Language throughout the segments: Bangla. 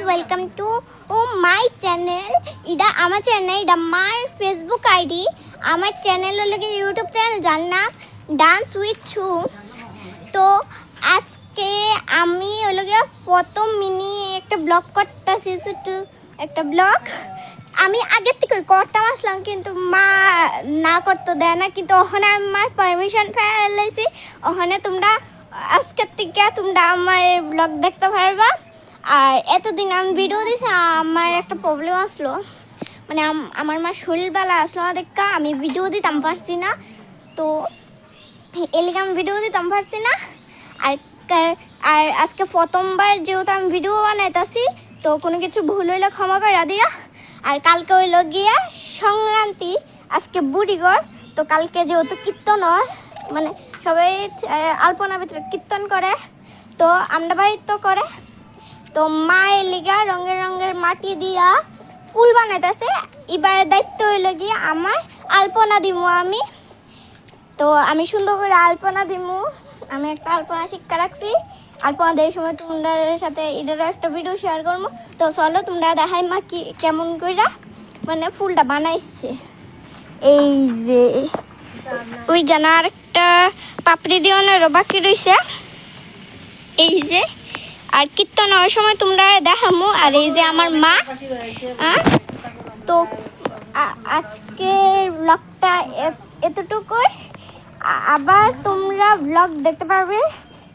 Welcome to my channel. এটা আমার চ্যানেল, এটা আমার ফেসবুক আইডি। আমার চ্যানেল হলো কি ইউটিউব চ্যানেল, যার নাম ডান্স উইথ শু। তো আজকে আমি হলো গিয়ে প্রথম মিনি একটা ব্লগ করতেছি, ছোট্ট একটা ব্লগ। আমি আগের থেকে করতাম আসলাম, কিন্তু মা না করতে দেয় না, কিন্তু ওখানে আমার পারমিশন ফেলাইছি। ওখানে তোমরা আজকের থেকে তোমরা আমার ব্লগ দেখতে পারবা। আর এতদিন আমি ভিডিও দিয়েছি, আমার একটা প্রবলেম আসলো, মানে আমার মা শরীরবেলা আসলো না, দেখা আমি ভিডিও দিতাম পারছি না। তো এলিকে আমি ভিডিও দিতাম পারছি না। আর আর আজকে প্রথমবার যেহেতু আমি ভিডিও বানাইতেছি, তো কোনো কিছু ভুল হইলে ক্ষমা করে দিয়া। আর কালকে হইল গিয়া সংক্রান্তি, আজকে বুড়িগড়। তো কালকে যেহেতু কীর্তন হয়, মানে সবাই আলপনা ভিতরে কীর্তন করে, তো আমরা বাড়ি তো করে। তো মা এলিগা রঙের রঙের মাটি দিয়া ফুল বানাইতেছে। এবারে দায়িত্ব হইল গিয়া আমার আলপনা দিমু আমি। তো আমি সুন্দর করে আলপনা দিমু। আমি একটা আলপনা শিক্ষা রাখছি। আলপনা দেওয়ার সময় তোমাদের সাথে এটারও একটা ভিডিও শেয়ার করবো। তো চলো তোমরা দেখাই মা কি কেমন করে মানে ফুলটা বানাইছে। এই যে ওই গানা আর একটা পাপড়ি দিওয়ানেরও বাকি রয়েছে, এই যে। আর কীর্তন হওয়ার সময় তোমরা দেখামু। আর এই যে আমার মা। তো আজকের ব্লগটা এতটুকুই। আবার তোমরা ব্লগ দেখতে পারবে,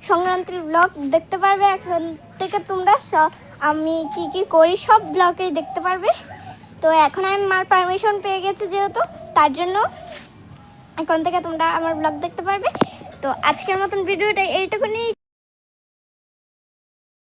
সংক্রান্তির ব্লগ দেখতে পারবে। এখন থেকে তোমরা আমি কি কি করি সব ব্লগেই দেখতে পারবে। তো এখন আমি মার পারমিশন পেয়ে গেছি যেহেতু, তার জন্য এখন থেকে তোমরা আমার ব্লগ দেখতে পারবে। তো আজকের মতন ভিডিওটা এইটুকুনি।